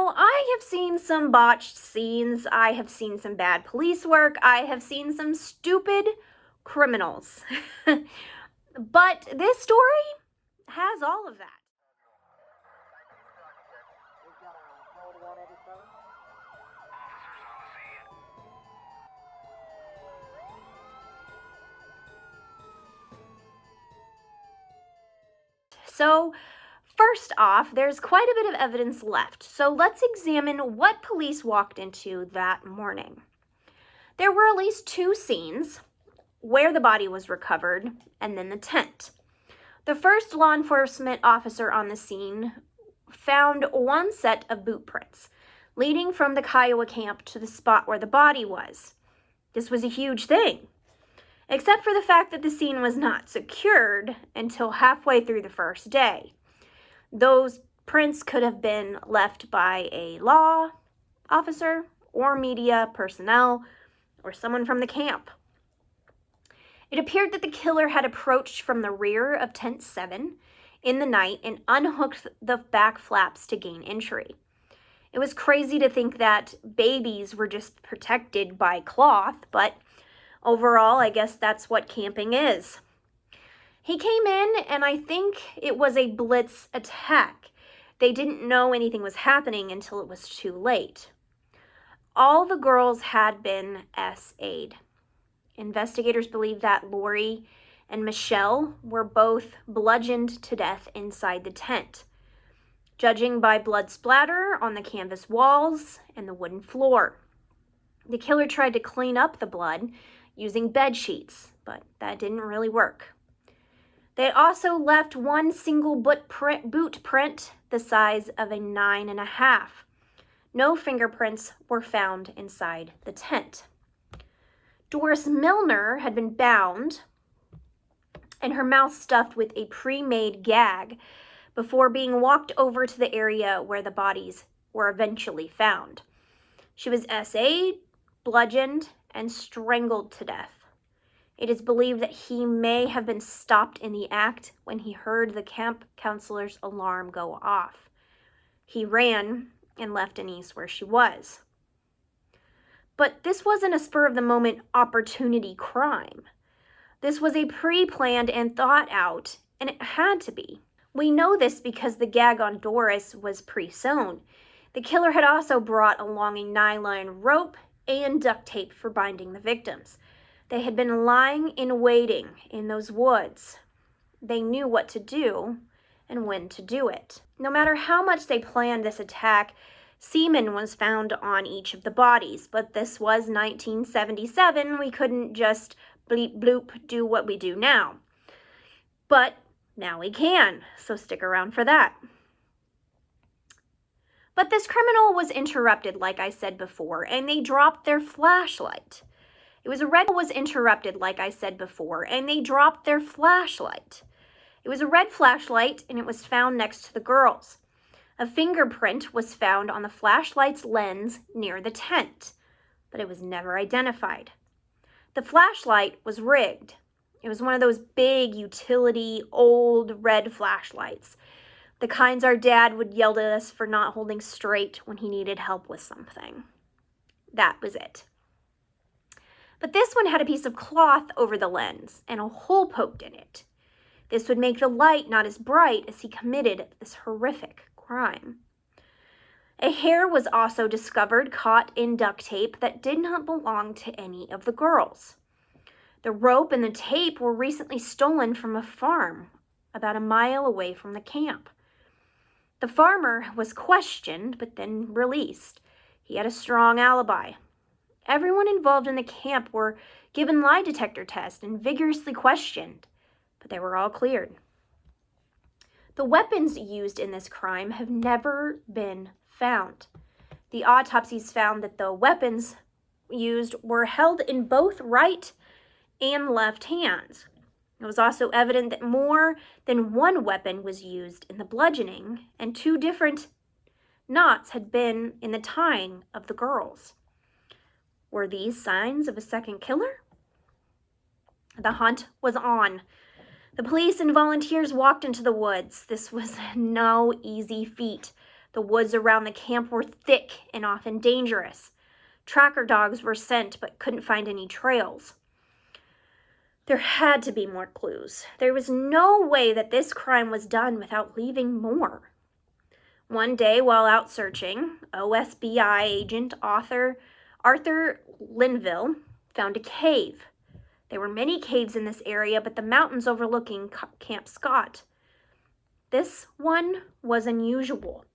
Now, I have seen some botched scenes, I have seen some bad police work, I have seen some stupid criminals. But this story has all of that. So, first off, there's quite a bit of evidence left, so let's examine what police walked into that morning. There were at least two scenes where the body was recovered, and then the tent. The first law enforcement officer on the scene found one set of boot prints leading from the Kiowa camp to the spot where the body was. This was a huge thing, except for the fact that the scene was not secured until halfway through the first day. Those prints could have been left by a law officer or media personnel or someone from the camp. It appeared that the killer had approached from the rear of Tent 7 in the night and unhooked the back flaps to gain entry. It was crazy to think that babies were just protected by cloth, but overall, I guess that's what camping is. He came in, and I think it was a blitz attack. They didn't know anything was happening until it was too late. All the girls had been SA'd. Investigators believe that Lori and Michele were both bludgeoned to death inside the tent, judging by blood splatter on the canvas walls and the wooden floor. The killer tried to clean up the blood using bed sheets, but that didn't really work. They also left one single boot print the size of a 9.5. No fingerprints were found inside the tent. Doris Milner had been bound and her mouth stuffed with a pre-made gag before being walked over to the area where the bodies were eventually found. She was SA'd, bludgeoned, and strangled to death. It is believed that he may have been stopped in the act when he heard the camp counselor's alarm go off. He ran and left Denise where she was. But this wasn't a spur-of-the-moment opportunity crime. This was a pre-planned and thought out, and it had to be. We know this because the gag on Doris was pre-sewn. The killer had also brought along a nylon rope and duct tape for binding the victims. They had been lying in waiting in those woods. They knew what to do and when to do it. No matter how much they planned this attack, semen was found on each of the bodies, but this was 1977. We couldn't just bleep bloop do what we do now. But now we can, so stick around for that. But this criminal was interrupted, like I said before, and they dropped their flashlight. It was a red flashlight, and it was found next to the girls. A fingerprint was found on the flashlight's lens near the tent, but it was never identified. The flashlight was rigged. It was one of those big utility, old red flashlights. The kinds our dad would yell at us for not holding straight when he needed help with something. That was it. But this one had a piece of cloth over the lens and a hole poked in it. This would make the light not as bright as he committed this horrific crime. A hair was also discovered caught in duct tape that did not belong to any of the girls. The rope and the tape were recently stolen from a farm about a mile away from the camp. The farmer was questioned but then released. He had a strong alibi. Everyone involved in the camp were given lie detector tests and vigorously questioned, but they were all cleared. The weapons used in this crime have never been found. The autopsies found that the weapons used were held in both right and left hands. It was also evident that more than one weapon was used in the bludgeoning, and 2 different knots had been in the tying of the girls. Were these signs of a second killer? The hunt was on. The police and volunteers walked into the woods. This was no easy feat. The woods around the camp were thick and often dangerous. Tracker dogs were sent but couldn't find any trails. There had to be more clues. There was no way that this crime was done without leaving more. One day, while out searching, OSBI agent Arthur Linville found a cave. There were many caves in this area, but the mountains overlooking Camp Scott. This one was unusual.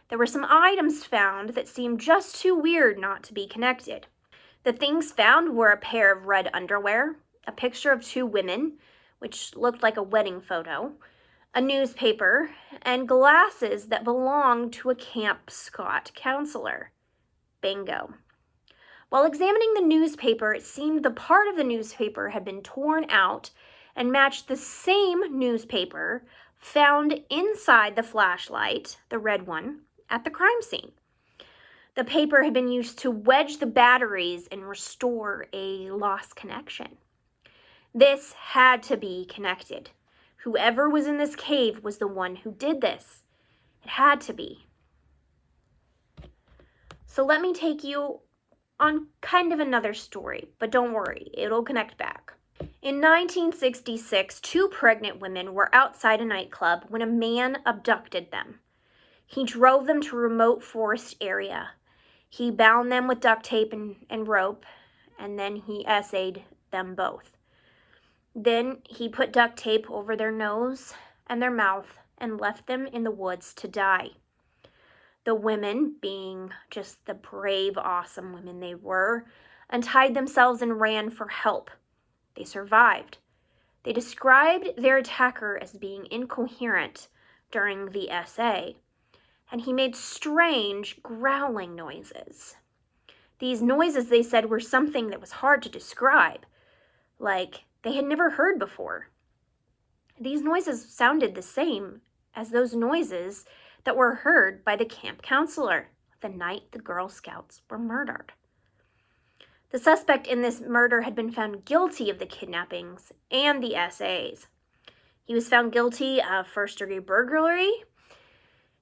There were some items found that seemed just too weird not to be connected. The things found were a pair of red underwear, a picture of two women, which looked like a wedding photo, a newspaper, and glasses that belonged to a Camp Scott counselor. Bingo. While examining the newspaper, it seemed the part of the newspaper had been torn out and matched the same newspaper found inside the flashlight, the red one, at the crime scene. The paper had been used to wedge the batteries and restore a lost connection. This had to be connected. Whoever was in this cave was the one who did this. It had to be. So let me take you on kind of another story, but don't worry, it'll connect back. In 1966, two pregnant women were outside a nightclub when a man abducted them. He drove them to a remote forest area. He bound them with duct tape and rope, and then he essayed them both. Then he put duct tape over their nose and their mouth and left them in the woods to die. The women, being just the brave, awesome women they were, untied themselves and ran for help. They survived. They described their attacker as being incoherent during the essay, and he made strange growling noises. These noises, they said, were something that was hard to describe, like they had never heard before. These noises sounded the same as those noises that were heard by the camp counselor the night the Girl Scouts were murdered. The suspect in this murder had been found guilty of the kidnappings and the essays. He was found guilty of first-degree burglary.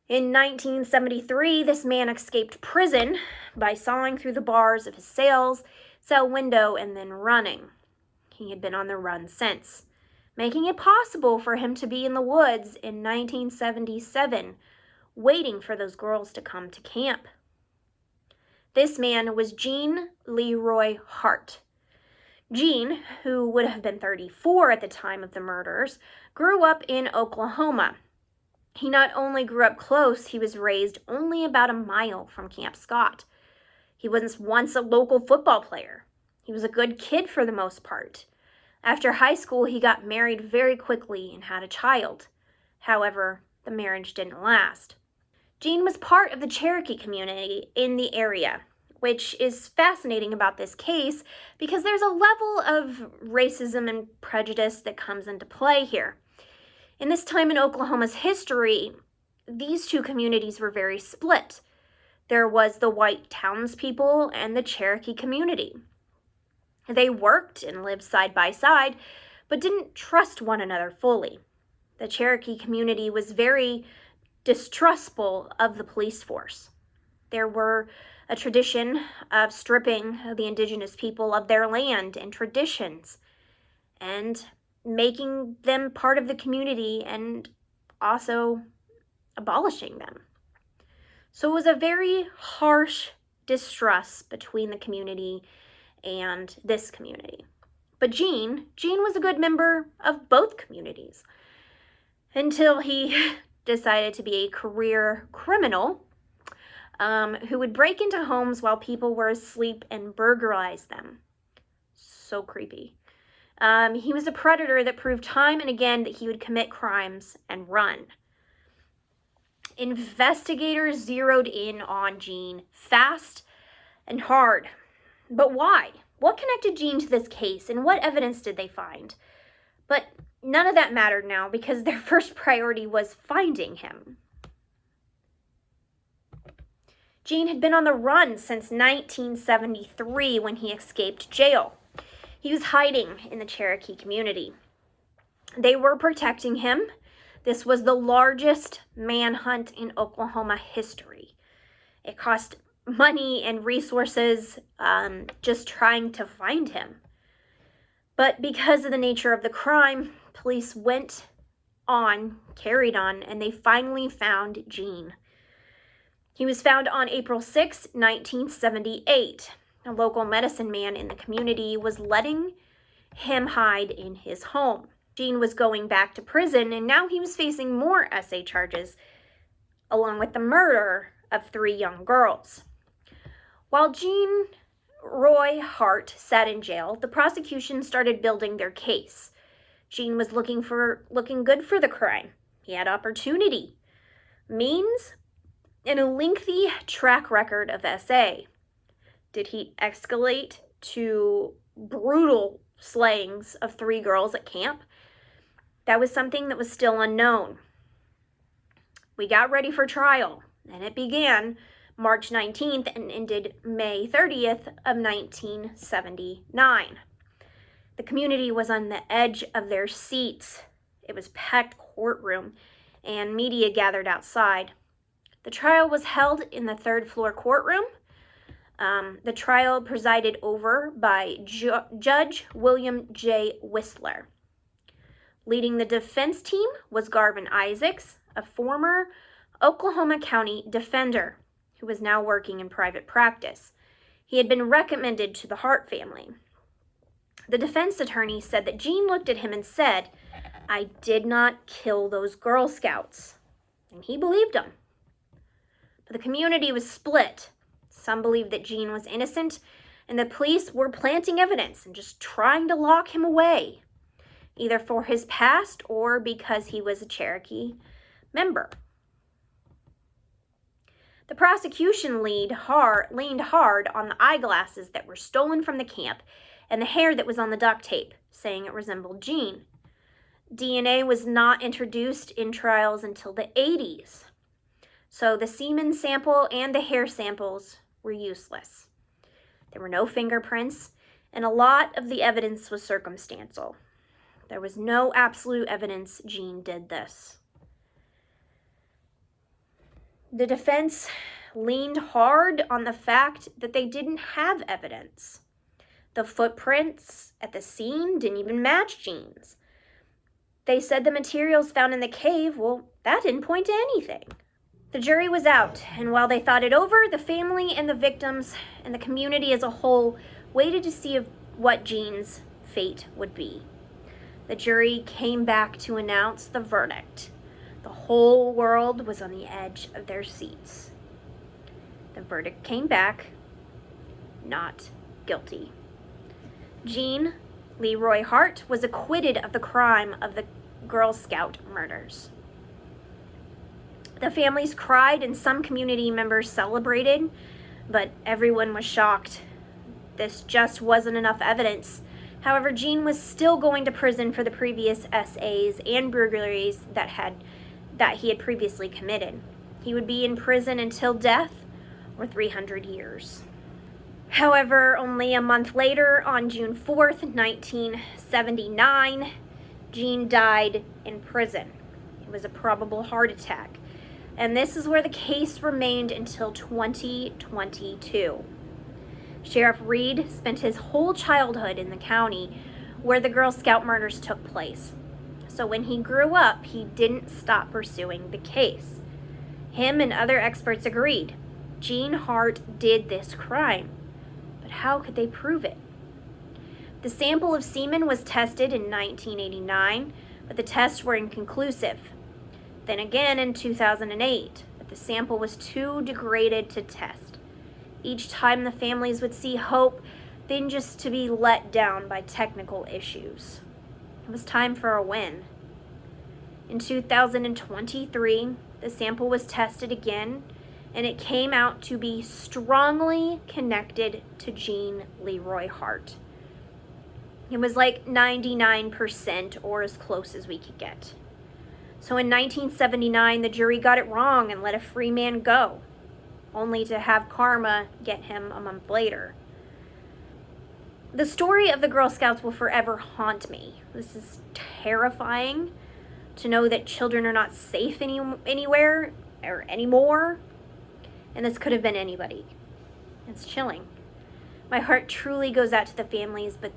In 1973, this man escaped prison by sawing through the bars of his cell window and then running. He had been on the run since, making it possible for him to be in the woods in 1977, waiting for those girls to come to camp. This man was Gene Leroy Hart. Gene, who would have been 34 at the time of the murders, grew up in Oklahoma. He not only grew up close, he was raised only about a mile from Camp Scott. He was once a local football player. He was a good kid for the most part. After high school, he got married very quickly and had a child. However, the marriage didn't last. Gene was part of the Cherokee community in the area, which is fascinating about this case because there's a level of racism and prejudice that comes into play here. In this time in Oklahoma's history, these two communities were very split. There was the white townspeople and the Cherokee community. They worked and lived side by side, but didn't trust one another fully. The Cherokee community was very distrustful of the police force. There were a tradition of stripping the indigenous people of their land and traditions and making them part of the community and also abolishing them. So it was a very harsh distrust between the community and this community. But Gene was a good member of both communities until he decided to be a career criminal who would break into homes while people were asleep and burglarize them. So creepy. He was a predator that proved time and again that he would commit crimes and run. Investigators zeroed in on Gene fast and hard. But why? What connected Gene to this case, and what evidence did they find? But none of that mattered now because their first priority was finding him. Gene had been on the run since 1973 when he escaped jail. He was hiding in the Cherokee community. They were protecting him. This was the largest manhunt in Oklahoma history. It cost money and resources just trying to find him. But because of the nature of the crime, police carried on, and they finally found Gene. He was found on April 6, 1978. A local medicine man in the community was letting him hide in his home. Gene was going back to prison, and now he was facing more SA charges, along with the murder of 3 young girls. While Gene Leroy Hart sat in jail, the prosecution started building their case. Gene was looking good for the crime. He had opportunity, means, and a lengthy track record of SA. Did he escalate to brutal slayings of 3 girls at camp? That was something that was still unknown. We got ready for trial, and it began March 19th and ended May 30th of 1979. The community was on the edge of their seats. It was a packed courtroom, and media gathered outside. The trial was held in the 3rd floor courtroom. The trial presided over by Judge William J. Whistler. Leading the defense team was Garvin Isaacs, a former Oklahoma County defender who was now working in private practice. He had been recommended to the Hart family. The defense attorney said that Gene looked at him and said, "I did not kill those Girl Scouts." And he believed him. But the community was split. Some believed that Gene was innocent, and the police were planting evidence and just trying to lock him away, either for his past or because he was a Cherokee member. The prosecution leaned hard on the eyeglasses that were stolen from the camp and the hair that was on the duct tape, saying it resembled Gene. DNA was not introduced in trials until the 80s, so the semen sample and the hair samples were useless. There were no fingerprints, and a lot of the evidence was circumstantial. There was no absolute evidence Gene did this. The defense leaned hard on the fact that they didn't have evidence. The footprints at the scene didn't even match Gene's. They said the materials found in the cave, well, that didn't point to anything. The jury was out, and while they thought it over, the family and the victims and the community as a whole waited to see what Gene's fate would be. The jury came back to announce the verdict. The whole world was on the edge of their seats. The verdict came back, not guilty. Gene Leroy Hart was acquitted of the crime of the Girl Scout murders. The families cried and some community members celebrated, but everyone was shocked. This just wasn't enough evidence. However, Gene was still going to prison for the previous SAs and burglaries that he had previously committed. He would be in prison until death or 300 years. However, only a month later, on June 4th, 1979, Gene died in prison. It was a probable heart attack. And this is where the case remained until 2022. Sheriff Reed spent his whole childhood in the county where the Girl Scout murders took place. So when he grew up, he didn't stop pursuing the case. Him and other experts agreed. Gene Hart did this crime. But how could they prove it? The sample of semen was tested in 1989, but the tests were inconclusive. Then again in 2008, but the sample was too degraded to test. Each time the families would see hope, then just to be let down by technical issues. It was time for a win. In 2023, the sample was tested again, and it came out to be strongly connected to Gene Leroy Hart. It was like 99% or as close as we could get. So in 1979, the jury got it wrong and let a free man go, only to have karma get him a month later. The story of the Girl Scouts will forever haunt me. This is terrifying to know that children are not safe anywhere or anymore. And this could have been anybody. It's chilling. My heart truly goes out to the families, but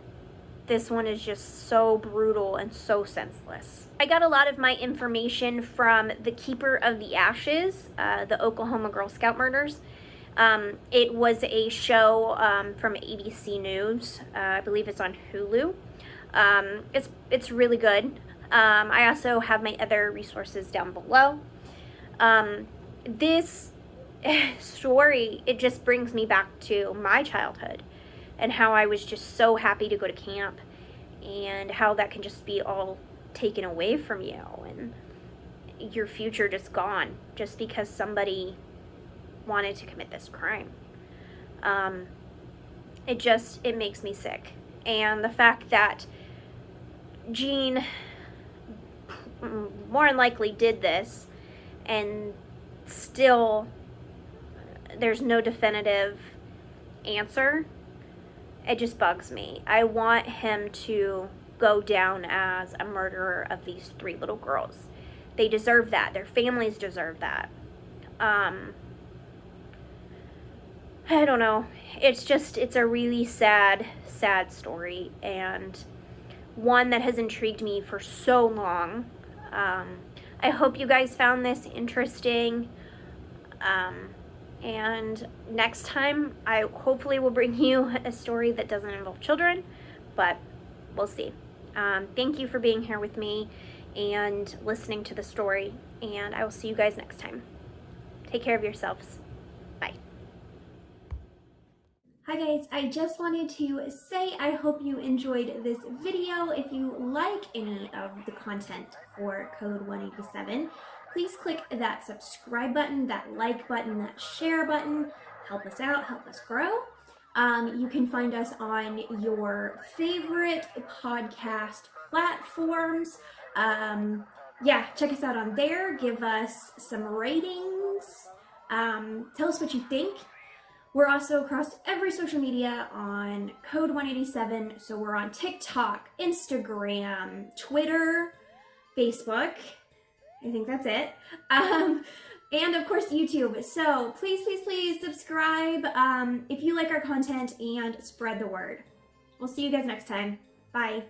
this one is just so brutal and so senseless. I got a lot of my information from The Keeper of the Ashes, the Oklahoma Girl Scout murders. It was a show from ABC News. I believe it's on Hulu. It's really good. I also have my other resources down below. This story, it just brings me back to my childhood and how I was just so happy to go to camp, and how that can just be all taken away from you and your future just gone just because somebody wanted to commit this crime. It makes me sick. And the fact that Jean more than likely did this, and still there's no definitive answer, it just bugs me. I want him to go down as a murderer of these 3 little girls. They deserve that. Their families deserve that. I don't know. It's a really sad story, and one that has intrigued me for so long. I hope you guys found this interesting. And next time, I hopefully will bring you a story that doesn't involve children, but we'll see. Thank you for being here with me and listening to the story, and I will see you guys next time. Take care of yourselves. Bye. Hi guys, I just wanted to say I hope you enjoyed this video. If you like any of the content for Code 187, please click that subscribe button, that like button, that share button. Help us out, help us grow. You can find us on your favorite podcast platforms. Yeah, check us out on there. Give us some ratings. Tell us what you think. We're also across every social media on Code 187. So we're on TikTok, Instagram, Twitter, Facebook. I think that's it. And of course, YouTube. So please subscribe if you like our content, and spread the word. We'll see you guys next time. Bye.